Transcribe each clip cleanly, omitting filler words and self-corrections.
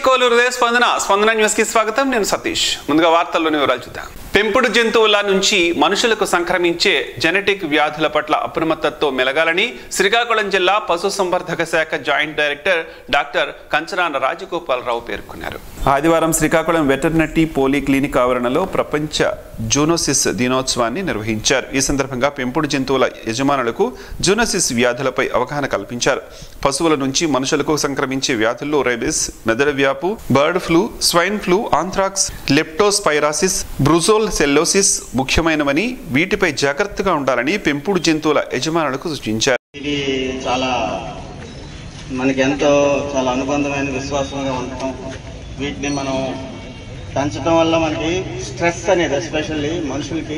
కోలూరు స్పందన న్యూస్ కి స్వాగతం. నేను సతీష్. ముందుగా వార్తల్లోని వివరాలు చూద్దాం. పెంపుడు జంతువుల నుంచి మనుషులకు సంక్రమించే జెనెటిక్ వ్యాధుల పట్ల అప్రమత్తతో మెలగాలని శ్రీకాకుళం జిల్లా పశుసంవర్ధక శాఖ joint director doctor Kancharana Rajagopala Rao పేర్కొన్నారు. ఆదివారం శ్రీకాకుళం వెటర్నరీ పోలీ క్లినిక్ ఆవరణలో ప్రపంచ జూనోసిస్ దినోత్సవాన్ని నిర్వహించారు. ఈ సందర్భంగా పెంపుడు జంతువుల యజమానులకు జూనోసిస్ వ్యాధులపై అవగాహన కల్పించారు. పశువుల నుంచి మనుషులకు సంక్రమించే వ్యాధుల్లో రేబిస్, మెదడువ్యాపు, bird flu, swine flu, anthrax, leptospirosis, brucellosis ముఖ్యమైనవని, వీటిపై జాగ్రత్తగా ఉండాలని పెంపుడు జంతువుల యజమానులకు సూచించారు. ఇది మనకి ఎంతో చాలా అనుబంధమైన విశ్వాసంగా ఉంటాం. వీటిని మనం పెంచడం వల్ల మనకి స్ట్రెస్ అనేది ఎస్పెషల్లీ మనుషులకి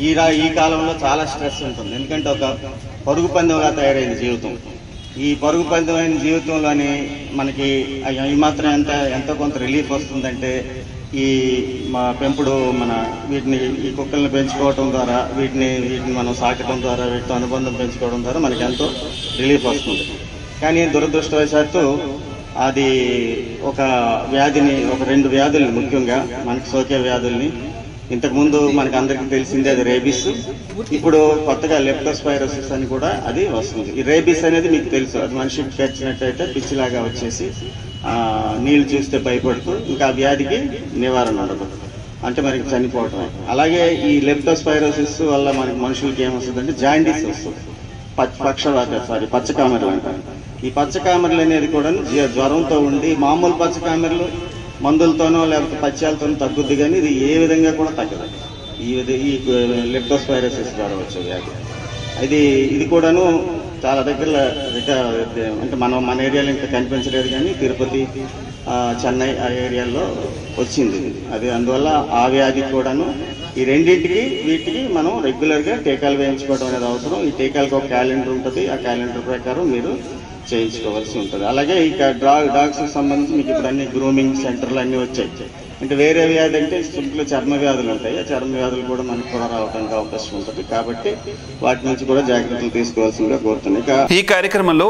ఈ కాలంలో చాలా స్ట్రెస్ ఉంటుంది. ఎందుకంటే ఒక పరుగు పందెంగా తయారైంది జీవితం. ఈ పరుగు పందెమైన జీవితంలోని మనకి ఈ మాత్రం ఎంతో కొంత రిలీఫ్ వస్తుందంటే ఈ పెంపుడు ఈ కుక్కల్ని పెంచుకోవడం ద్వారా వీటిని మనం సాకడం ద్వారా వీటితో అనుబంధం పెంచుకోవడం ద్వారా మనకి ఎంతో రిలీఫ్ వస్తుంది. కానీ దురదృష్టవశాత్తు అది ఒక రెండు వ్యాధుల్ని ముఖ్యంగా మనకి సోకే వ్యాధుల్ని, ఇంతకుముందు మనకు అందరికీ తెలిసిందే అది రేబిస్, ఇప్పుడు కొత్తగా లెప్టోస్పైరోసిస్ అని కూడా అది వస్తుంది. ఈ రేబిస్ అనేది మీకు తెలుసు, అది మనిషికి కరిచినట్టయితే పిచ్చిలాగా వచ్చేసి నీళ్లు చూస్తే భయపడుతూ ఇంకా ఆ వ్యాధికి నివారణ ఉండదు, అంటే మనకి చనిపోవటం. అలాగే ఈ లెప్టోస్పైరోసిస్ వల్ల మనకి మనుషులకి ఏమొస్తుందంటే జాండీస్ వస్తుంది, పచ్చకామెరలు అంటారు. ఈ పచ్చకామెరలు అనేది కూడా జ్వరంతో ఉండి మామూలు పచ్చకామెరలు మందులతోనో లేకపోతే పచ్చాలతోనో తగ్గుద్ది, కానీ ఇది ఏ విధంగా కూడా తగ్గదు. ఈ లెప్టోస్పైరోసిస్ ద్వారా వచ్చే వ్యాధి ఇది కూడాను చాలా దగ్గర అంటే మన ఏరియాలో ఇంకా కనిపించలేదు, కానీ తిరుపతి, చెన్నై ఆ ఏరియాలో వచ్చింది అది. అందువల్ల ఆ వ్యాధికి కూడాను ఈ వీటికి మనం రెగ్యులర్గా టీకాలు వేయించుకోవడం అనేది అవసరం. ఈ టీకాలకు ఒక క్యాలెండర్ ఉంటుంది, ఆ క్యాలెండర్ ప్రకారం మీరు చేయించుకోవాల్సి ఉంటుంది. అలాగే ఇక డాగ్స్ సంబంధించి మీకు ఇప్పుడు అన్ని గ్రూమింగ్ సెంటర్లు అన్నీ వచ్చాయి. అంటే వేరే వ్యాధి అంటే సింపుల్ చర్మ వ్యాధులు ఉంటాయి, ఆ చర్మ వ్యాధులు కూడా మనకు కూడా రావడానికి అవకాశం ఉంటుంది. కాబట్టి వాటి నుంచి కూడా జాగ్రత్తలు తీసుకోవాల్సిందిగా కోరుతున్నాయి. ఈ కార్యక్రమంలో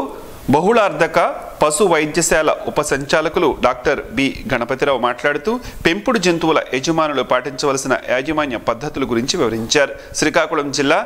బహుళార్ధక పశు వైద్యశాల ఉప సంచాలకులు డాక్టర్ బి గణపతిరావు మాట్లాడుతూ పెంపుడు జంతువుల యజమానులు పాటించవలసిన యాజమాన్య పద్ధతుల గురించి వివరించారు. శ్రీకాకుళం జిల్లా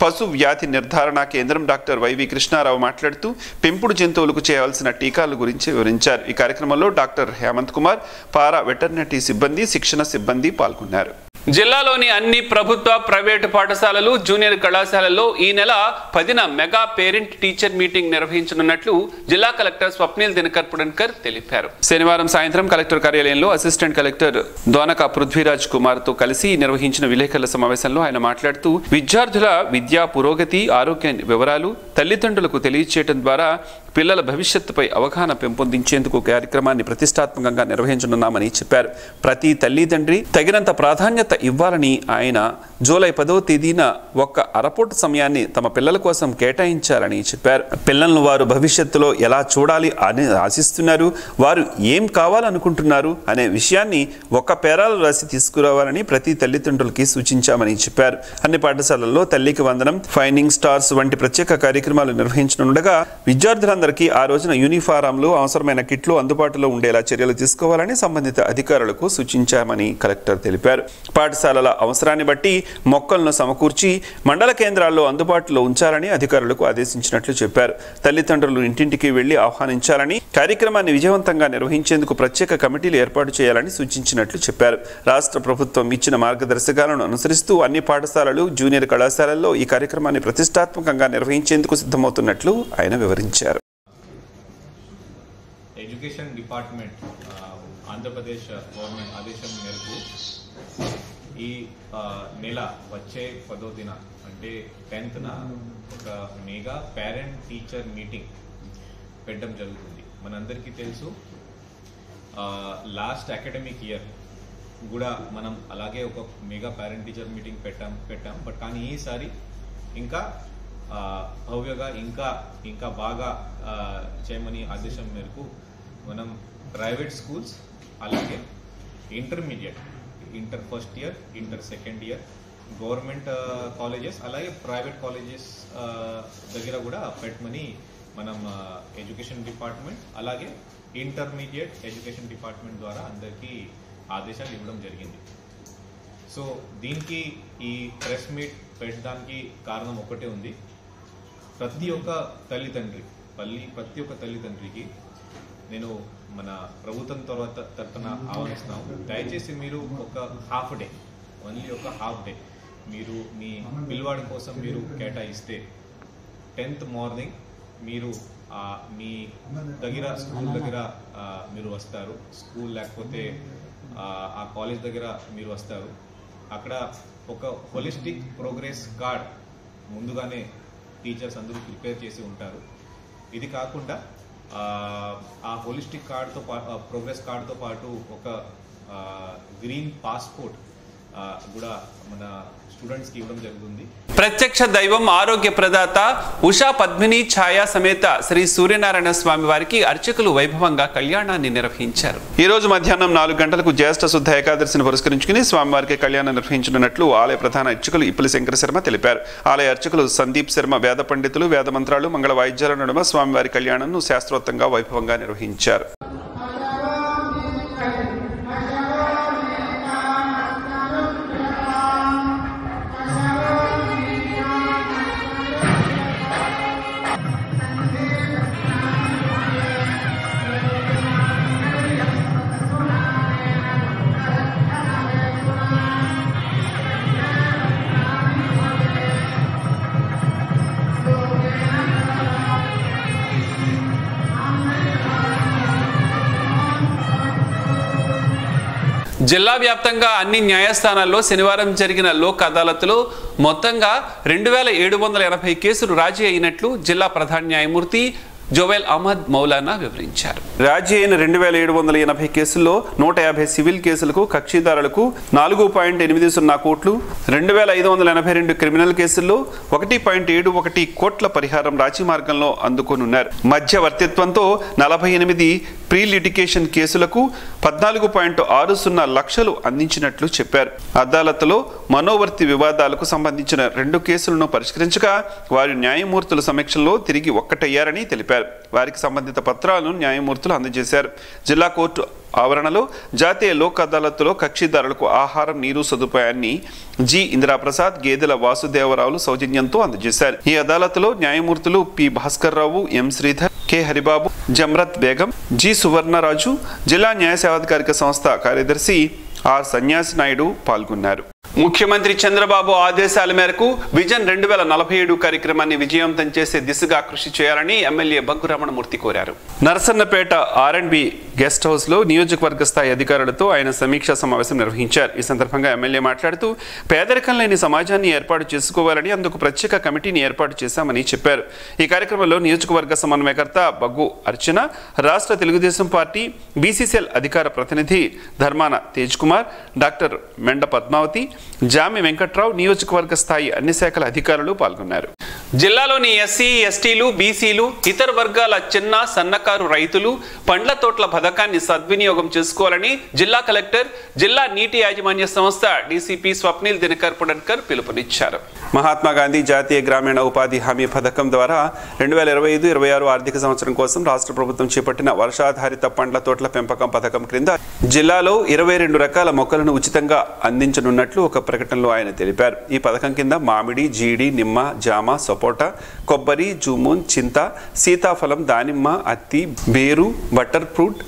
పశు వ్యాధి నిర్ధారణ కేంద్రం డాక్టర్ వైవి కృష్ణారావు మాట్లాడుతూ పెంపుడు జంతువులకు చేయవలసిన టీకాల గురించి వివరించారు. ఈ కార్యక్రమంలో డాక్టర్ హేమంత్ కుమార్, పారా వెటర్నరీ సిబ్బంది, శిక్షణ సిబ్బంది పాల్గొన్నారు. జిల్లాలోని అన్ని ప్రభుత్వ, ప్రైవేటు పాఠశాలలు, జూనియర్ కళాశాలల్లో ఈ నెల 10న మెగా పేరెంట్ టీచర్ మీటింగ్ నిర్వహించనున్నట్లు జిల్లా కలెక్టర్ స్వప్నిల్ దినకర్ పుడన్కర్ తెలిపారు. శనివారం సాయంత్రం కలెక్టర్ కార్యాలయంలో అసిస్టెంట్ కలెక్టర్ దోనక పృథ్వీరాజ్ కుమార్ తో కలిసి నిర్వహించిన విలేకరుల సమావేశంలో ఆయన మాట్లాడుతూ విద్యార్థుల విద్యా పురోగతి, ఆరోగ్య వివరాలు తల్లిదండ్రులకు తెలియచేయడం ద్వారా పిల్లల భవిష్యత్తుపై అవగాహన పెంపొందించేందుకు కార్యక్రమాన్ని ప్రతిష్టాత్మకంగా నిర్వహించనున్నామని చెప్పారు. ప్రతి తల్లిదండ్రి తగినంత ప్రాధాన్యత ఇవ్వాలని ఆయన జూలై 10వ తేదీన ఒక్క అరపూట సమయాన్ని తమ పిల్లల కోసం కేటాయించాలని చెప్పారు. పిల్లలను వారు భవిష్యత్తులో ఎలా చూడాలి అని ఆశిస్తున్నారు, వారు ఏం కావాలనుకుంటున్నారు అనే విషయాన్ని ఒక్క పేరాలు రాసి తీసుకురావాలని ప్రతి తల్లిదండ్రులకి సూచించామని చెప్పారు. అన్ని పాఠశాలల్లో తల్లికి వందనం, ఫైండింగ్ స్టార్స్ వంటి ప్రత్యేక కార్యక్రమాలు నిర్వహించనుండగా విద్యార్థులందరికీ ఆ రోజున యూనిఫారంలు, అవసరమైన కిట్లు అందుబాటులో ఉండేలా చర్యలు తీసుకోవాలని సంబంధిత అధికారులకు సూచించామని కలెక్టర్ తెలిపారు. పాఠశాలల అవసరాన్ని బట్టి మొక్కలను సమకూర్చి మండల కేంద్రాల్లో అందుబాటులో ఉంచాలని అధికారులకు ఆదేశించినట్లు చెప్పారు. తల్లిదండ్రులు ఇంటింటికి వెళ్లి ఆహ్వానించాలని, కార్యక్రమాన్ని విజయవంతంగా నిర్వహించేందుకు ప్రత్యేక కమిటీలు ఏర్పాటు చేయాలని సూచించినట్లు చెప్పారు. రాష్ట్ర ప్రభుత్వం ఇచ్చిన మార్గదర్శకాలను అనుసరిస్తూ అన్ని పాఠశాలలు, జూనియర్ కళాశాలల్లో ఈ కార్యక్రమాన్ని ప్రతిష్టాత్మకంగా నిర్వహించేందుకు సిద్ధమవుతున్నట్లు ఆయన వివరించారు. ఎడ్యుకేషన్ డిపార్ట్మెంట్ ఆంధ్రప్రదేశ్ గవర్నమెంట్ ఆదేశం మేరకు ఈ నెల వచ్చే 10వ తేదీన అంటే 10th ఒక మెగా పేరెంట్ టీచర్ మీటింగ్ పెట్టడం జరుగుతుంది. మనందరికీ తెలుసు లాస్ట్ అకాడమిక్ ఇయర్ కూడా మనం అలాగే ఒక మెగా పేరెంట్ టీచర్ మీటింగ్ పెట్టాం. బట్ కానీ ఈసారి ఇంకా భవ్యగా ఇంకా బాగా చేయమని ఆదేశం మేరకు మనం ప్రైవేట్ స్కూల్స్, అలాగే intermediate, inter first year, inter second year, government colleges అలాగే ప్రైవేట్ కాలేజెస్ దగ్గర కూడా పెట్టమని మనం ఎడ్యుకేషన్ డిపార్ట్మెంట్ అలాగే ఇంటర్మీడియట్ ఎడ్యుకేషన్ డిపార్ట్మెంట్ ద్వారా అందరికీ ఆదేశాలు ఇవ్వడం జరిగింది. సో దీనికి ఈ ప్రెస్ మీట్ పెట్టడానికి కారణం ఒకటే ఉంది. ప్రతి ఒక్క తల్లిదండ్రికి నేను మన ప్రభుత్వం తరఫున ఆహ్వానిస్తున్నాము. దయచేసి మీరు ఒక హాఫ్ డే మీరు మీ పిల్లవాడి కోసం మీరు కేటాయిస్తే 10th మార్నింగ్ మీరు మీ స్కూల్ దగ్గర మీరు వస్తారు, స్కూల్ లేకపోతే ఆ కాలేజ్ దగ్గర మీరు వస్తారు. అక్కడ ఒక హోలిస్టిక్ ప్రోగ్రెస్ కార్డ్ ముందుగానే టీచర్స్ అందరూ ప్రిపేర్ చేసి ఉంటారు. ఇది కాకుండా ఆ హోలిస్టిక్ కార్డ్తో ప్రోగ్రెస్ కార్డ్తో పాటు ఒక గ్రీన్ పాస్పోర్ట్ కూడా మన స్టూడెంట్స్కి ఇవ్వడం జరుగుతుంది. ప్రత్యక్ష దైవం ఆరోగ్య ప్రదాత ఉషా పద్మిని ఛాయా సమేత శ్రీ సూర్యనారాయణ స్వామి వారికి అర్చకులు వైభవంగా కళ్యాణాన్ని నిర్వహించారు. ఈ రోజు మధ్యాహ్నం 4 గంటలకు జ్యేష్ఠ శుద్ధ ఏకాదశిని పురస్కరించుకుని స్వామివారికి కళ్యాణం నిర్వహించనున్నట్లు ఆలయ ప్రధాన అర్చకులు ఇప్పులి శంకర శర్మ తెలిపారు. ఆలయ అర్చకులు సందీప్ శర్మ వేద పండితులు వేద మంత్రాలు మంగళ వాయిద్యాల నడుమ స్వామివారి కళ్యాణంను శాస్త్రోక్తంగా వైభవంగా నిర్వహించారు. జిల్లా వ్యాప్తంగా అన్ని న్యాయస్థానాల్లో శనివారం జరిగిన లోక్ అదాలత్లో మొత్తంగా 2780 కేసులు రాజీ అయినట్లు జిల్లా ప్రధాన న్యాయమూర్తి జోవెల్ అహ్మద్ మౌలానా వివరించారు. రాజీ అయిన 2780 కేసుల్లో 150 సివిల్ కేసులకు కక్షిదారులకు 4.80 కోట్లు, 2582 క్రిమినల్ కేసుల్లో 1.71 కోట్ల పరిహారం రాజీ మార్గంలో అందుకోనున్నారు. మధ్యవర్తిత్వంతో 48 ప్రీ లిటిగేషన్ కేసులకు 14.60 లక్షలు అందించినట్లు చెప్పారు. అదాలత్లో మనోవర్తి వివాదాలకు సంబంధించిన 2 కేసులను పరిష్కరించగా వారి న్యాయమూర్తుల సమీక్షలో తిరిగి ఒక్కటయ్యారని తెలిపారు. వారికి సంబంధిత పత్రాలను న్యాయమూర్తులు అందజేశారు. జిల్లా కోర్టు ఆవరణలో జాతీయ లోక్ అదాలత్లో కక్షిదారులకు ఆహారం, నీరు సదుపాయాన్ని జి ఇందిరాప్రసాద్, గేదెల వాసుదేవరావులు సౌజన్యంతో అందజేశారు. ఈ అదాలత్లో న్యాయమూర్తులు పి భాస్కర్ రావు, ఎం శ్రీధర్, కె హరిబాబు, జమ్రత్ బేగం, జి సువర్ణరాజు, జిల్లా న్యాయ సేవాధికారిక సంస్థ కార్యదర్శి ఆర్ సన్యాసి నాయుడు పాల్గొన్నారు. ముఖ్యమంత్రి చంద్రబాబు ఆదేశాల మేరకు విజన్ 2047 కార్యక్రమాన్ని విజయవంతం చేసే దిశగా కృషి చేయాలని ఎమ్మెల్యే బగ్గు రమణమూర్తి కోరారు. నరసన్నపేట R&B గెస్ట్ హౌస్ లో నియోజకవర్గ స్థాయి అధికారులతో ఆయన సమీక్షా సమావేశం నిర్వహించారు. ఈ సందర్భంగా ఎమ్మెల్యే మాట్లాడుతూ పేదరికం లేని సమాజాన్ని ఏర్పాటు చేసుకోవాలని అందుకు ప్రత్యేక కమిటీని ఏర్పాటు చేశామని చెప్పారు. ఈ కార్యక్రమంలో నియోజకవర్గ సమన్వయకర్త బగ్గు అర్చన, రాష్ట్ర తెలుగుదేశం పార్టీ BCCL అధికార ప్రతినిధి ధర్మాన తేజ్ కుమార్, డాక్టర్ మెండ పద్మావతి, జామి వెంకట్రావు, నియోజకవర్గ స్థాయి అన్ని శాఖల అధికారులు పాల్గొన్నారు. జిల్లాలోని ఎస్సీ, ఎస్టీలు, బీసీలు, ఇతర వర్గాల చిన్న సన్నకారు రైతులు పండ్ల తోటల పథకాన్ని సద్వినియోగం చేసుకోవాలని జిల్లా కలెక్టర్, జిల్లా నీటి యాజమాన్య సంస్థ DCP స్వప్నిల్ దినకర్ పుడన్కర్ పిలుపునిచ్చారు. మహాత్మా గాంధీ జాతీయ గ్రామీణ ఉపాధి హామీ పథకం ద్వారా 2025-26 ఆర్థిక సంవత్సరం కోసం రాష్ట్ర ప్రభుత్వం చేపట్టిన వర్షాధారిత పండ్ల తోటల పెంపకం పథకం క్రింద జిల్లాలో 22 రకాల మొక్కలను ఉచితంగా అందించనున్నట్లు ఒక ప్రకటనలో ఆయన తెలిపారు. ఈ పథకం కింద మామిడి, జీడి, నిమ్మ, జామ, సపోటా, కొబ్బరి, జూమున్, చింత, సీతాఫలం, దానిమ్మ, అత్తి, బేరు, butter fruit,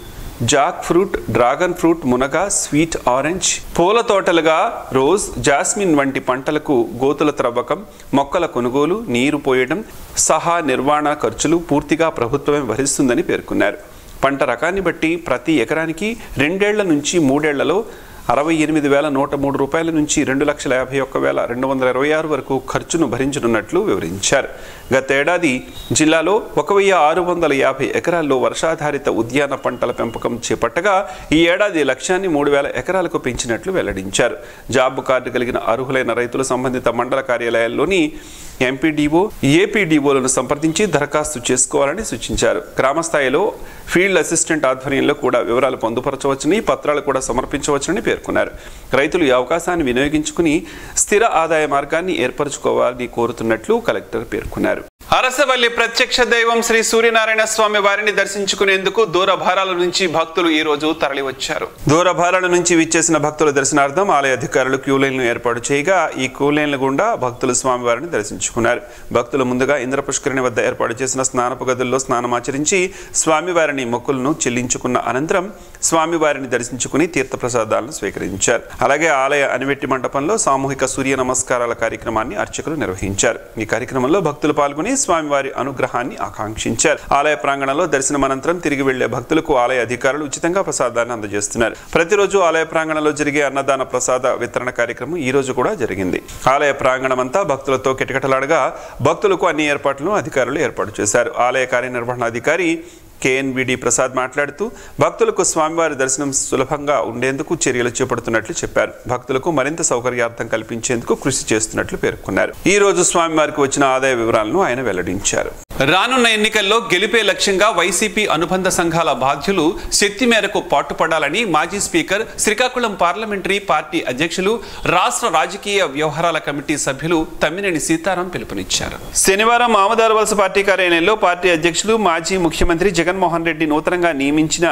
jack fruit, dragon fruit, మునగ, స్వీట్ ఆరెంజ్, పూల తోటలుగా రోజ్, జాస్మిన్ వంటి పంటలకు గోతుల త్రవ్వకం, మొక్కల కొనుగోలు, నీరు పోయడం సహా నిర్వహణ ఖర్చులు పూర్తిగా ప్రభుత్వమే భరిస్తుందని పేర్కొన్నారు. పంట రకాన్ని బట్టి ప్రతి ఎకరానికి 2 ఏళ్ల నుంచి 3 ఏళ్లలో 68,103 రూపాయల నుంచి 2,51,226 వరకు ఖర్చును భరించనున్నట్లు వివరించారు. గతేడాది జిల్లాలో 1,650 ఎకరాల్లో వర్షాధారిత ఉద్యాన పంటల పెంపకం చేపట్టగా ఈ ఏడాది లక్ష్యాన్ని 3,000 ఎకరాలకు పెంచినట్లు వెల్లడించారు. జాబ్ కార్డు కలిగిన అర్హులైన రైతులు సంబంధిత మండల కార్యాలయాల్లోని ఎంపీడీఓ ఏపీడీఓలను సంప్రదించి దరఖాస్తు చేసుకోవాలని సూచించారు. గ్రామ స్థాయిలో ఫీల్డ్ అసిస్టెంట్ ఆధ్వర్యంలో కూడా వివరాలు పొందుపరచవచ్చని, పత్రాలు కూడా సమర్పించవచ్చని పేర్కొన్నారు. రైతులు ఈ అవకాశాన్ని వినియోగించుకుని స్థిర ఆదాయ మార్గాన్ని ఏర్పరచుకోవాలని కోరుతున్నట్లు కలెక్టర్ పేర్కొన్నారు. అరసవల్లి ప్రత్యక్ష దైవం శ్రీ సూర్యనారాయణ స్వామి వారిని దర్శించుకునేందుకు దూరభారాల నుంచి భక్తులు ఈ రోజు తరలివచ్చారు. దూరభారాల నుంచి విచ్చేసిన భక్తుల దర్శనార్థం ఆలయ అధికారులు క్యూ లైన్లు ఏర్పాటు చేయగా ఈ క్యూ లైన్ల గుండా భక్తులు స్వామివారిని దర్శించుకున్నారు. భక్తులు ముందుగా ఇంద్ర పుష్కరిణి వద్ద ఏర్పాటు చేసిన స్నానపు గదుల్లో స్నానమాచరించి స్వామివారిని మొక్కులను చెల్లించుకున్న అనంతరం స్వామివారిని దర్శించుకుని తీర్థప్రసాదాలను స్వీకరించారు. అలాగే ఆలయ అనివెట్టి మండపంలో సామూహిక సూర్య నమస్కారాల కార్యక్రమాన్ని అర్చకులు నిర్వహించారు. ఈ కార్యక్రమంలో భక్తులు పాల్గొని స్వామివారి అనుగ్రహాన్ని ఆకాంక్షించారు. ఆలయ ప్రాంగణంలో దర్శనం అనంతరం తిరిగి వెళ్లే భక్తులకు ఆలయ అధికారులు ఉచితంగా ప్రసాదాన్ని అందజేస్తున్నారు. ప్రతిరోజు ఆలయ ప్రాంగణంలో జరిగే అన్నదాన ప్రసాద వితరణ కార్యక్రమం ఈ రోజు కూడా జరిగింది. ఆలయ ప్రాంగణమంతా భక్తులతో కిటకిటలాడగా భక్తులకు అన్ని ఏర్పాట్లను అధికారులు ఏర్పాటు చేశారు. ఆలయ కార్యనిర్వహణాధికారి KNVD ప్రసాద్ మాట్లాడుతూ భక్తులకు స్వామివారి దర్శనం సులభంగా ఉండేందుకు చర్యలు చేపడుతున్నట్లు చెప్పారు. భక్తులకు మరింత సౌకర్యార్థం కల్పించేందుకు కృషి చేస్తున్నట్లు పేర్కొన్నారు. ఈ రోజు స్వామివారికి వచ్చిన ఆదాయ వివరాలను ఆయన వెల్లడించారు. రానున్న ఎన్నికల్లో గెలిపే లక్ష్యంగా వైసీపీ అనుబంధ సంఘాల బాధ్యులు శక్తి మేరకు పాటుపడాలని మాజీ స్పీకర్, శ్రీకాకుళం పార్లమెంటరీ పార్టీ అధ్యక్షులు, రాష్ట్ర రాజకీయ వ్యవహారాల కమిటీ సభ్యులు తమ్మినేని సీతారాం పిలుపునిచ్చారు. శనివారం ఆమదారవలస పార్టీ కార్యాలయంలో పార్టీ అధ్యక్షులు, మాజీ ముఖ్యమంత్రి జగన్మోహన్ రెడ్డి నూతనంగా నియమించిన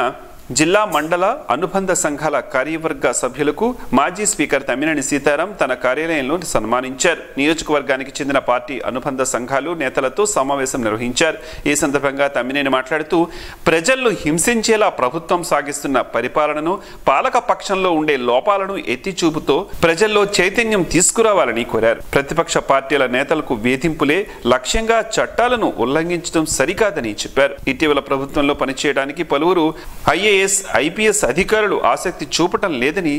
జిల్లా మండల అనుబంధ సంఘాల కార్యవర్గ సభ్యులకు మాజీ స్పీకర్ తమ్మినేని సీతారాం తన కార్యాలయంలో సన్మానించారు. నియోజకవర్గానికి చెందిన పార్టీ అనుబంధ సంఘాలు నేతలతో సమావేశం నిర్వహించారు. ఈ సందర్భంగా తమ్మినేని మాట్లాడుతూ ప్రజలను హింసించేలా ప్రభుత్వం సాగిస్తున్న పరిపాలనను, పాలక పక్షంలో ఉండే లోపాలను ఎత్తి చూపుతూ ప్రజల్లో చైతన్యం తీసుకురావాలని కోరారు. ప్రతిపక్ష పార్టీల నేతలకు వేధింపులే లక్ష్యంగా చట్టాలను ఉల్లంఘించడం సరికాదని చెప్పారు. ఇటీవల ప్రభుత్వంలో పనిచేయడానికి పలువురు IPS అధికారులు ఆసక్తి చూపటం లేదని,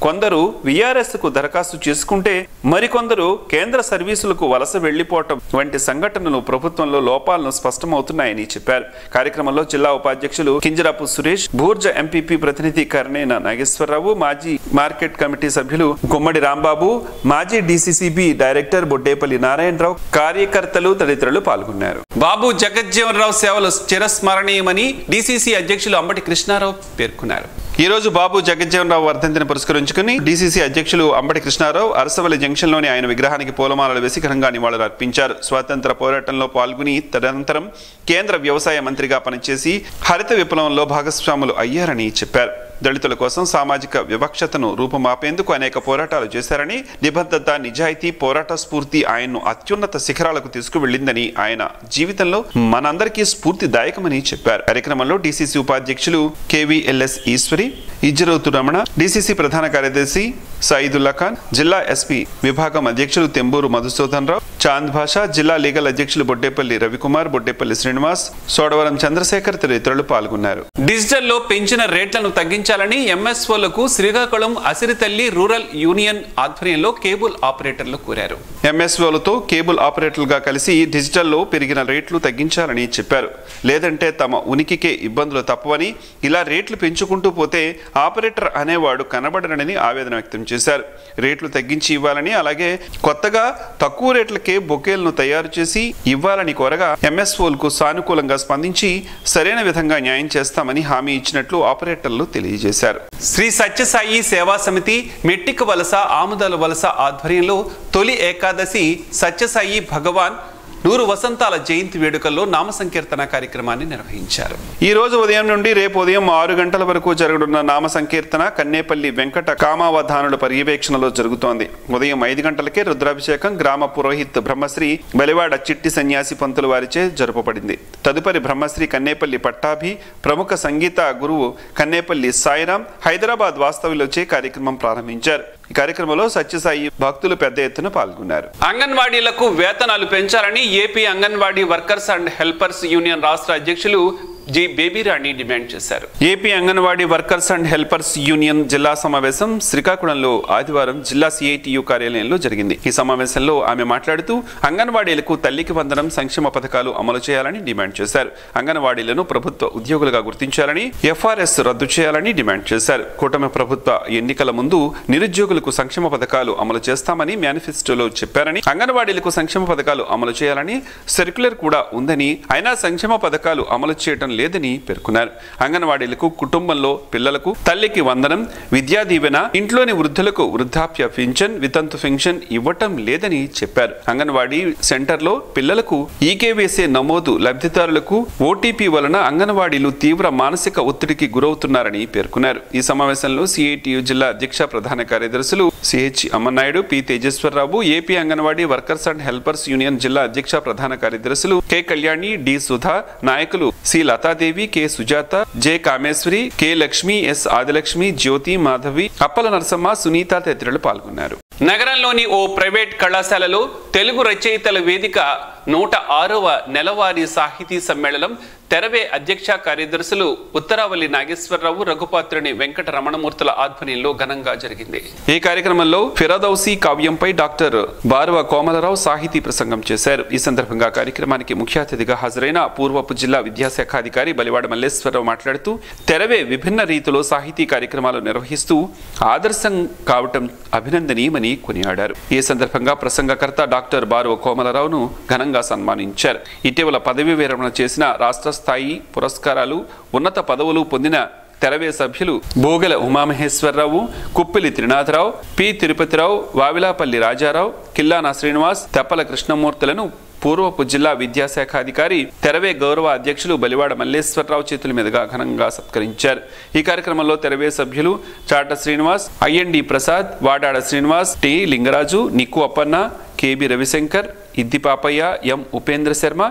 కొందరు VRSకు దరఖాస్తు చేసుకుంటే మరికొందరు కేంద్ర సర్వీసులకు వలస వెళ్లిపోవటం వంటి సంఘటనలు ప్రభుత్వంలో లోపాలను స్పష్టమవుతున్నాయని చెప్పారు. కార్యక్రమంలో జిల్లా ఉపాధ్యక్షులు కింజరాపు సురేష్, బూర్జ ఎంపీపీ ప్రతినిధి కర్ణేన నాగేశ్వరరావు, మాజీ మార్కెట్ కమిటీ సభ్యులు గుమ్మడి రాంబాబు, మాజీ DCCB డైరెక్టర్ బొడ్డేపల్లి నారాయణరావు, కార్యకర్తలు తదితరులు పాల్గొన్నారు. బాబు జగజ్జీవన్ రావు సేవలు చిరస్మరణీయమని DCC అధ్యక్షులు అంబటి కృష్ణారావు పేర్కొన్నారు. ఈ రోజు బాబు జగజ్జీవన్ రావు వర్ధంతిని పురస్కరించుకుని DCC అధ్యక్షులు అంబటి కృష్ణారావు అరసవల్లి జంక్షన్లోని ఆయన విగ్రహానికి పూలమాలలు వేసి ఘనంగా నివాళులు అర్పించారు. స్వాతంత్ర పోరాటంలో పాల్గొని తదనంతరం కేంద్ర వ్యవసాయ మంత్రిగా పనిచేసి హరిత విప్లవంలో భాగస్వాములు అయ్యారని చెప్పారు. దళితుల కోసం సామాజిక వివక్షతను రూపుమాపేందుకు అనేక పోరాటాలు చేశారని, నిబద్ధత, నిజాయితీ, పోరాట స్ఫూర్తి ఆయన్ను అత్యున్నత శిఖరాలకు తీసుకువెళ్లిందని, ఆయన జీవితంలో మనందరికీ స్ఫూర్తిదాయకమని చెప్పారు. కార్యక్రమంలో DCC ఉపాధ్యక్షులు KVLS ఈశ్వరి, ఇజ్జరోతు రమణ, DCC ప్రధాన కార్యదర్శి సయీదుల్లా ఖాన్, జిల్లా SP విభాగం అధ్యక్షులు తెంబూరు మధుసూదన్ రావు, చాంద్ భాష, జిల్లా లీగల్ అధ్యక్షులు బొడ్డేపల్లి రవికుమార్, బొడ్డేపల్లి శ్రీనివాస్, సోడవరం చంద్రశేఖర్ తదితరులు పాల్గొన్నారు. డిజిటల్లో పెంచిన రేట్లను తగ్గించాలని MSOలకు శ్రీకాకుళం అసిరితల్లి రూరల్ యూనియన్ ఆధ్వర్యంలో కేబుల్ ఆపరేటర్లు కోరారు. MSOలతో కేబుల్ ఆపరేటర్లుగా కలిసి డిజిటల్లో పెరిగిన రేట్లు తగ్గించాలని చెప్పారు. లేదంటే తమ ఉనికికే ఇబ్బందులు తప్పవని, ఇలా రేట్లు పెంచుకుంటూ పోతే ఆపరేటర్ అనేవాడు కనబడనని ఆవేదన వ్యక్తం చేశారు. రేట్లు తగ్గించి ఇవ్వాలని, అలాగే కొత్తగా తక్కువ రేట్లకే బొకేలను తయారు చేసి ఇవ్వాలని కోరగా MSOలకు సానుకూలంగా స్పందించి సరైన విధంగా న్యాయం చేస్తామని హామీ ఇచ్చినట్లు ఆపరేటర్లు తెలియజేశారు. శ్రీ సత్యసాయి సేవా సమితి మెట్టిక వలస ఆముదాల వలస ఆధ్వర్యంలో తొలి ఏకాదశి సత్యసాయి భగవాన్ 100 వసంతాల జయంతి వేడుకల్లో నామ సంకీర్తన కార్యక్రమాన్ని నిర్వహించారు. ఈ రోజు ఉదయం నుండి రేపు ఉదయం 6 గంటల వరకు జరగనున్న నామ సంకీర్తన కన్నేపల్లి వెంకట కామావధానుల పర్యవేక్షణలో జరుగుతోంది. ఉదయం 5 గంటలకే రుద్రాభిషేకం గ్రామ పురోహిత్ బ్రహ్మశ్రీ బలివాడ చిట్టి సన్యాసి పంతులు వారిచే జరుపబడింది. తదుపరి బ్రహ్మశ్రీ కన్నేపల్లి పట్టాభి, ప్రముఖ సంగీత గురువు కన్నేపల్లి సాయిరాం హైదరాబాద్ వాస్తవ్యులచే కార్యక్రమం ప్రారంభించారు. ఈ కార్యక్రమంలో సత్యసాయి భక్తులు పెద్ద ఎత్తున పాల్గొన్నారు. అంగన్వాడీలకు వేతనాలు పెంచాలని AP anganwadi workers and helpers union రాష్ట్ర అధ్యక్షులు జి బేబీరాణి డిమాండ్ చేశారు. AP anganwadi workers and helpers union జిల్లా సమావేశం శ్రీకాకుళంలో ఆదివారం జిల్లా సిఐటియు కార్యాలయంలో జరిగింది. ఈ సమావేశంలో ఆమె మాట్లాడుతూ అంగన్వాడీలకు తల్లికి వందనం సంక్షేమ పథకాలు అమలు చేయాలని డిమాండ్ చేశారు. అంగన్వాడీలను ప్రభుత్వ ఉద్యోగులుగా గుర్తించాలని, ఎఫ్ఆర్ఎస్ రద్దు చేయాలని డిమాండ్ చేశారు. కూటమి ప్రభుత్వ ఎన్నికల ముందు నిరుద్యోగులకు సంక్షేమ పథకాలు అమలు చేస్తామని మేనిఫెస్టోలో చెప్పారని, అంగన్వాడీలకు సంక్షేమ పథకాలు అమలు చేయాలని సర్క్యులర్ కూడా ఉందని, అయినా సంక్షేమ పథకాలు అమలు చేయడం లేదని పేర్కొన్నారు. అంగన్వాడీలకు కుటుంబంలో పిల్లలకు తల్లికి వందనం, విద్యా దీవెన, ఇంట్లోని వృద్ధులకు వృద్ధాప్య పింఛన్, వితంతు పెన్షన్ ఇవ్వటం లేదని చెప్పారు. అంగన్వాడీ సెంటర్లో పిల్లలకు ఈకేవీసీ నమోదు, లబ్ధిదారులకు ఓటీపీ వలన అంగన్వాడీలు తీవ్ర మానసిక ఒత్తిడికి గురవుతున్నారని పేర్కొన్నారు. ఈ సమావేశంలో సిఐటియు జిల్లా అధ్యక్ష ప్రధాన కార్యదర్శులు C H Ammanaidu, P Tejeswararao, AP anganwadi workers and helpers union జిల్లా అధ్యక్ష ప్రధాన కార్యదర్శులు కె కళ్యాణి, డి సుధా, నాయకులు C Latadevi, K Sujatha, J Kameswari, K Lakshmi, S Adilakshmi, Jyothi, Madhavi, Appala Narasamma, Sunitha తదితరులు పాల్గొన్నారు. నగరంలోని ఓ ప్రైవేట్ కళాశాలలో తెలుగు రచయితల వేదిక 106వ నెలవారీ సాహితీ సమ్మేళనం తెరవే అధ్యక్ష కార్యదర్శులు ఉత్తరావల్లి నాగేశ్వరరావు, రఘుపాత్రుని వెంకట రమణమూర్తుల ఆధ్వర్యంలో ఘనంగా జరిగింది. ఈ కార్యక్రమంలో ఫిరదౌసి కావ్యంపై డాక్టర్ బారువ కోమలరావు సాహితీ ప్రసంగం చేశారు. ఈ సందర్భంగా కార్యక్రమానికి ముఖ్య అతిథిగా హాజరైన పూర్వపు జిల్లా విద్యాశాఖాధికారి బలివాడ మల్లేశ్వరరావు మాట్లాడుతూ తెరవే విభిన్న రీతిలో సాహితీ కార్యక్రమాలు నిర్వహిస్తూ ఆదర్శం కావటం అభినందనీయమని కొనియాడారు. ఈ సందర్భంగా ప్రసంగకర్త డాక్టర్ బారువ కోమలరావును ఘనంగా సన్మానించారు. ఇటీవల పదవీ విరమణ చేసిన రాష్ట్ర స్థాయి పురస్కారాలు, ఉన్నత పదవులు పొందిన తెరవే సభ్యులు బోగెల ఉమామహేశ్వరరావు, కుప్పిలి త్రినాథరావు, పి తిరుపతిరావు, వావిలాపల్లి రాజారావు, కిల్లానా శ్రీనివాస్, తెప్పల కృష్ణమూర్తులను పూర్వపు జిల్లా విద్యాశాఖాధికారి తెరవే గౌరవ అధ్యక్షులు బలివాడ మల్లేశ్వరరావు చేతుల మీదుగా ఘనంగా సత్కరించారు. ఈ కార్యక్రమంలో తెరవే సభ్యులు Chata Srinivas, I N D Prasad, Vadada Srinivas, T Lingaraju, Nikku Appanna, K B Ravishankar, Iddi Papaiah, M Upendra Sharma,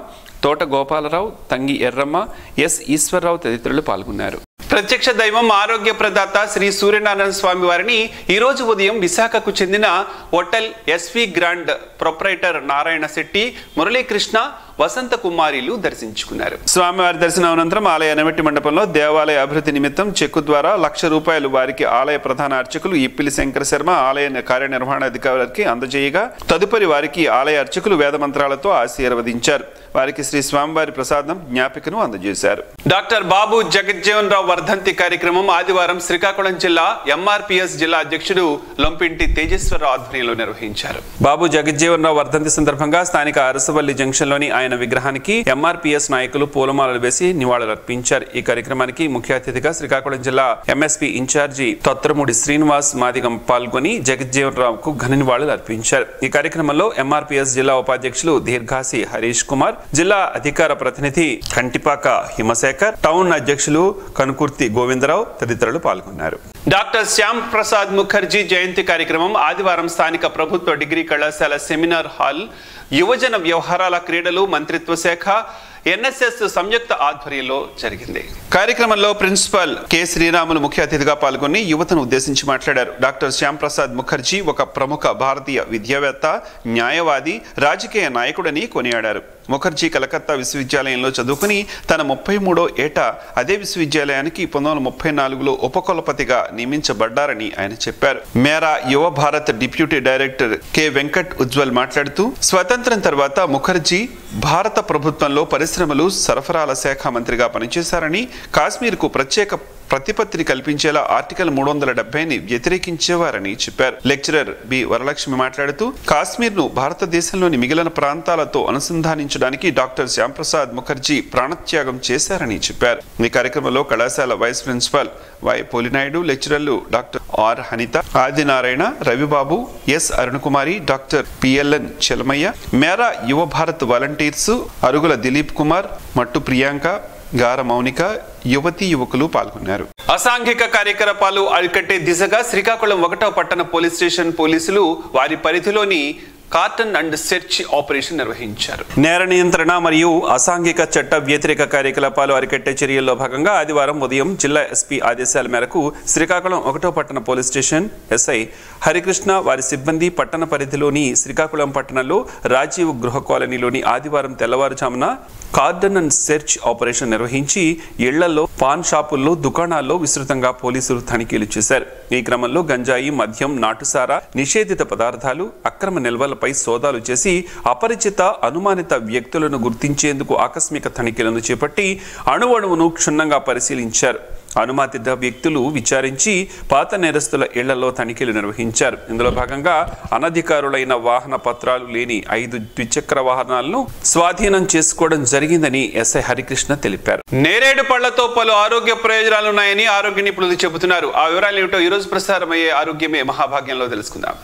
Thota Gopalarao, Tangi Erramma, S Eswararao తదితరులు పాల్గొన్నారు. ప్రత్యక్ష దైవం ఆరోగ్య ప్రదాత శ్రీ సూర్యనారాయణ స్వామి వారిని ఈ రోజు ఉదయం విశాఖకు చెందిన hotel S V grand proprietor Narayana Setty, Muralikrishna, Vasantha కుమారిలు దర్శించుకున్నారు. స్వామివారి దర్శనం అనంతరం ఆలయ ఎనమెట్టి మండపంలో దేవాలయ అభివృద్ధి నిమిత్తం చెక్కు ద్వారా ₹1,00,000 వారికి ఆలయ ప్రధాన అర్చకులు ఇప్పిలి శంకర శర్మ ఆలయ కార్యనిర్వహణాధికారికి అందజేయగా, తదుపరి వారికి ఆలయ అర్చకులు వేద మంత్రాలతో ఆశీర్వదించారు. వారికి శ్రీ స్వామివారి ప్రసాదం జ్ఞాపికను అందజేశారు. డాక్టర్ బాబు జగజ్జీవన్ రావు వర్ధంతి కార్యక్రమం ఆదివారం శ్రీకాకుళం జిల్లా ఎంఆర్పిఎస్ జిల్లా అధ్యక్షుడు లొంపింటి తేజేశ్వరరావు ఆధ్వర్యంలో నిర్వహించారు. బాబు జగజ్జీవన్ రావు వర్ధంతి సందర్భంగా స్థానిక అరసవల్లి జంక్షన్లోని ఆయన విగ్రహానికి ఎంఆర్పిఎస్ నాయకులు పూలమాలలు వేసి నివాళులర్పించారు. ఈ కార్యక్రమానికి ముఖ్య అతిథిగా శ్రీకాకుళం జిల్లా ఎంఎస్పీ ఇన్ఛార్జి తొత్రమూడి శ్రీనివాస్ మాదిగం పాల్గొని జగజ్జీవన్ రావుకు ఘన నివాళులు అర్పించారు. ఈ కార్యక్రమంలో ఎంఆర్పిఎస్ జిల్లా ఉపాధ్యక్షులు దీర్ఘాసి హరీష్ కుమార్, జిల్లా అధికార ప్రతినిధి కంటిపాక హిమశేఖర్, టౌన్ అధ్యక్షులు కనుకుర్తి గోవిందరావు తదితరులు పాల్గొన్నారు. డాక్టర్ శ్యామ్ ప్రసాద్ ముఖర్జీ జయంతి కార్యక్రమం ఆదివారం స్థానిక ప్రభుత్వ డిగ్రీ కళాశాల సెమినార్ హాల్ యువజన వ్యవహారాల క్రీడలు మంత్రిత్వ శాఖ ఎన్ఎస్ఎస్ సంయుక్త ఆధ్వర్యంలో జరిగింది. కార్యక్రమంలో ప్రిన్సిపల్ కె శ్రీరాములు ముఖ్య అతిథిగా పాల్గొని యువతను ఉద్దేశించి మాట్లాడారు. డాక్టర్ శ్యామ్ ప్రసాద్ ముఖర్జీ ఒక ప్రముఖ భారతీయ విద్యావేత్త, న్యాయవాది, రాజకీయ నాయకుడని కొనియాడారు. ముఖర్జీ కలకత్తా విశ్వవిద్యాలయంలో చదువుకుని తన 33వ ఏట అదే విశ్వవిద్యాలయానికి 1934లో ఉపకులపతిగా నియమించబడ్డారని ఆయన చెప్పారు. మేరా Yuva Bharat deputy director K Venkat Ujjwal మాట్లాడుతూ, స్వతంత్రం తర్వాత ముఖర్జీ భారత ప్రభుత్వంలో పరిశ్రమలు, సరఫరాల శాఖ మంత్రిగా పనిచేశారని, కాశ్మీర్కు ప్రత్యేక ప్రతిపత్తిని కల్పించేలా ఆర్టికల్ 370ని వ్యతిరేకించేవారని చెప్పారు. లెక్చరర్ బి వరలక్ష్మి మాట్లాడుతూ, కాశ్మీర్ను భారతదేశంలోని మిగిలిన ప్రాంతాలతో అనుసంధానించడానికి డాక్టర్ శ్యాంప్రసాద్ ముఖర్జీ ప్రాణత్యాగం చేశారని చెప్పారు. ఈ కార్యక్రమంలో కళాశాల వైస్ ప్రిన్సిపాల్ వై పోలినాయుడు, లెక్చరర్లు doctor R Hanitha, Adinarayana, Ravibabu, S Arunakumari, doctor P L N Chelamaiah, Mera Yuva Bharat volunteers Arugula Dileep Kumar, Mattu Priyanka, గార మౌనిక, యువతీ యువకులు పాల్గొన్నారు. అసాంఘిక కార్యకలాపాలు అరికట్టే దిశగా శ్రీకాకుళం 1వ పట్టణ పోలీస్ స్టేషన్ పోలీసులు వారి పరిధిలోని కార్డన్ అండ్ సెర్చ్ ఆపరేషన్ నిర్వహించారు. నేర నియంత్రణ మరియు అసాంఘిక చట్ట వ్యతిరేక కార్యకలాపాలు అరికట్టే చర్యల్లో భాగంగా ఆదివారం ఉదయం జిల్లా ఎస్పీ ఆదేశాల మేరకు శ్రీకాకుళం 1వ పట్టణ పోలీస్ స్టేషన్ ఎస్ఐ హరికృష్ణ వారి సిబ్బంది పట్టణ పరిధిలోని శ్రీకాకుళం పట్టణంలో రాజీవ్ గృహ కాలనీలోని ఆదివారం తెల్లవారుజామున కార్డన్ అండ్ సెర్చ్ ఆపరేషన్ నిర్వహించి ఇళ్లలో, పాన్ షాపుల్లో, దుకాణాల్లో విస్తృతంగా పోలీసులు తనిఖీలు చేశారు. ఈ క్రమంలో గంజాయి, మద్యం, నాటుసారా, నిషేధిత పదార్థాలు, అక్రమ నిల్వలపై సోదాలు చేసి అపరిచిత, అనుమానిత వ్యక్తులను గుర్తించేందుకు ఆకస్మిక తనిఖీలను చేపట్టి అణువణువును క్షుణ్ణంగా పరిశీలించారు. అనుమానిత వ్యక్తులు విచారించి పాత నేరస్తుల ఇళ్లలో తనిఖీలు నిర్వహించారు. ఇందులో భాగంగా అనధికారులైన వాహన పత్రాలు లేని 5 ద్విచక్ర వాహనాలను స్వాధీనం చేసుకోవడం జరిగిందని ఎస్ఐ హరికృష్ణ తెలిపారు. నేరేడు పళ్లతో పలు ఆరోగ్య ప్రయోజనాలున్నాయని ఆరోగ్య నిపుణులు చెబుతున్నారు. ఆ వివరాలు ఏమిటో ఈ రోజు ప్రసారమయ్యే ఆరోగ్యమే మహాభాగ్యంలో తెలుసుకుందాం.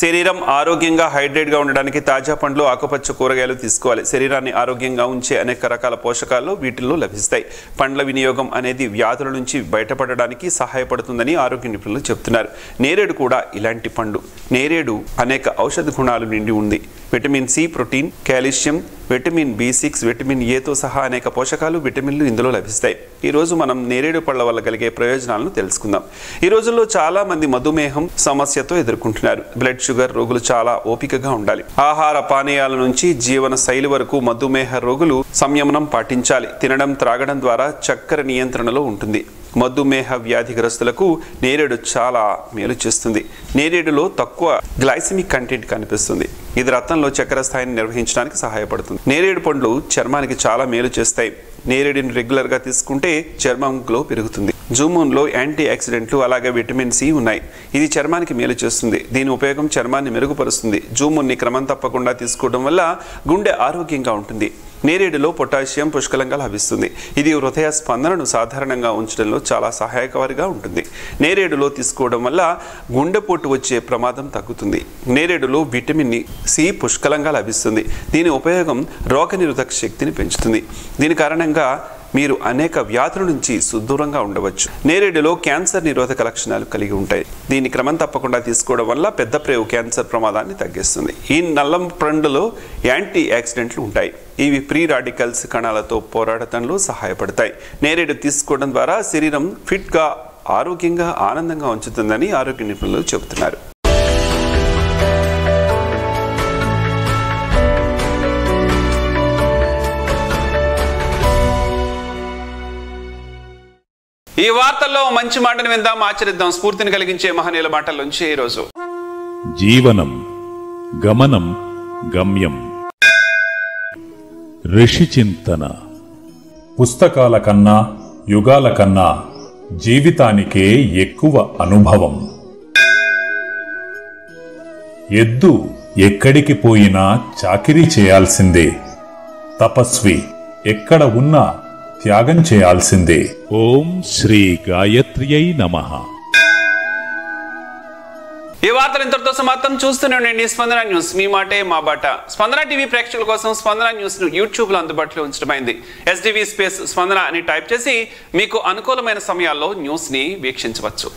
శరీరం ఆరోగ్యంగా హైడ్రేట్గా ఉండడానికి తాజా పండ్లు, ఆకుపచ్చ కూరగాయలు తీసుకోవాలి. శరీరాన్ని ఆరోగ్యంగా ఉంచే అనేక రకాల పోషకాలు వీటిల్లో లభిస్తాయి. పండ్ల వినియోగం అనేది వ్యాధుల నుంచి బయటపడడానికి సహాయపడుతుందని ఆరోగ్య నిపుణులు చెబుతున్నారు. నేరేడు కూడా ఇలాంటి పండు. నేరేడు అనేక ఔషధ గుణాలు నిండి ఉంది. Vitamin C, protein, calcium, vitamin B6, vitamin ఏతో సహా అనేక పోషకాలు, విటమిన్లు ఇందులో లభిస్తాయి. ఈ రోజు మనం నేరేడు పళ్ళ వల్ల కలిగే ప్రయోజనాలను తెలుసుకుందాం. ఈ రోజుల్లో చాలా మంది మధుమేహం సమస్యతో ఎదుర్కొంటున్నారు. బ్లడ్ షుగర్ రోగులు చాలా ఓపికగా ఉండాలి. ఆహార పానీయాల నుంచి జీవన శైలి వరకు మధుమేహ రోగులు సంయమనం పాటించాలి. తినడం, త్రాగడం ద్వారా చక్కెర నియంత్రణలో ఉంటుంది. మధుమేహ వ్యాధిగ్రస్తులకు నేరేడు చాలా మేలు చేస్తుంది. నేరేడులో తక్కువ గ్లైసిమిక్ కంటెంట్ కనిపిస్తుంది. ఇది రక్తంలో చక్కెర స్థాయిని నిర్వహించడానికి సహాయపడుతుంది. నేరేడు పండ్లు చర్మానికి చాలా మేలు చేస్తాయి. నేరేడుని రెగ్యులర్గా తీసుకుంటే చర్మం గ్లో పెరుగుతుంది. జూమూన్లో యాంటీ ఆక్సిడెంట్లు అలాగే విటమిన్ సి ఉన్నాయి. ఇది చర్మానికి మేలు చేస్తుంది. దీని ఉపయోగం చర్మాన్ని మెరుగుపరుస్తుంది. జూమూన్ని క్రమం తప్పకుండా తీసుకోవడం వల్ల గుండె ఆరోగ్యంగా ఉంటుంది. నేరేడులో పొటాషియం పుష్కలంగా లభిస్తుంది. ఇది హృదయ స్పందనను సాధారణంగా ఉంచడంలో చాలా సహాయకారిగా ఉంటుంది. నేరేడులో తీసుకోవడం వల్ల గుండెపోటు వచ్చే ప్రమాదం తగ్గుతుంది. నేరేడులో విటమిన్ సి పుష్కలంగా లభిస్తుంది. దీని ఉపయోగం రోగనిరోధక శక్తిని పెంచుతుంది. దీని కారణంగా మీరు అనేక వ్యాధుల నుంచి సుదూరంగా ఉండవచ్చు. నేరేడులో క్యాన్సర్ నిరోధక లక్షణాలు కలిగి ఉంటాయి. దీన్ని క్రమం తప్పకుండా తీసుకోవడం వల్ల పెద్ద ప్రేగు క్యాన్సర్ ప్రమాదాన్ని తగ్గిస్తుంది. ఈ నల్లం పండులో యాంటీ ఆక్సిడెంట్లు ఉంటాయి. ఇవి ఫ్రీ రాడికల్స్ కణాలతో పోరాడటంలో సహాయపడతాయి. నేరేడు తీసుకోవడం ద్వారా శరీరం ఫిట్గా, ఆరోగ్యంగా, ఆనందంగా ఉంచుతుందని ఆరోగ్య నిపుణులు చెబుతున్నారు. ఈ వార్తల్లో మంచి మాటను విందాం, ఆచరిద్దాం. స్ఫూర్తిని కలిగించే మహనీయుల మాటల్లోంచి ఈరోజు జీవనం గమనం గమ్యం. ఋషి చింతన. పుస్తకాల కన్నా, యుగాల కన్నా జీవితానికే ఎక్కువ అనుభవం. ఎద్దు ఎక్కడికి పోయినా చాకిరీ చేయాల్సిందే. తపస్వి ఎక్కడ ఉన్నా త్యాగం చేయాల్సిందే. ఓం శ్రీ గాయత్ర్యై నమః. ఈ వార్తలు ఇంతటితో సమాప్తం. చూస్తూనే ఉండండి స్పందన న్యూస్, మీ మాటే మా బాట. స్పందన టీవీ ప్రేక్షకుల కోసం స్పందన న్యూస్ ను యూట్యూబ్ లో అందుబాటులో ఉంచడమైంది. SDV స్పేస్ స్పందన అని టైప్ చేసి మీకు అనుకూలమైన సమయాల్లో న్యూస్ ని వీక్షించవచ్చు.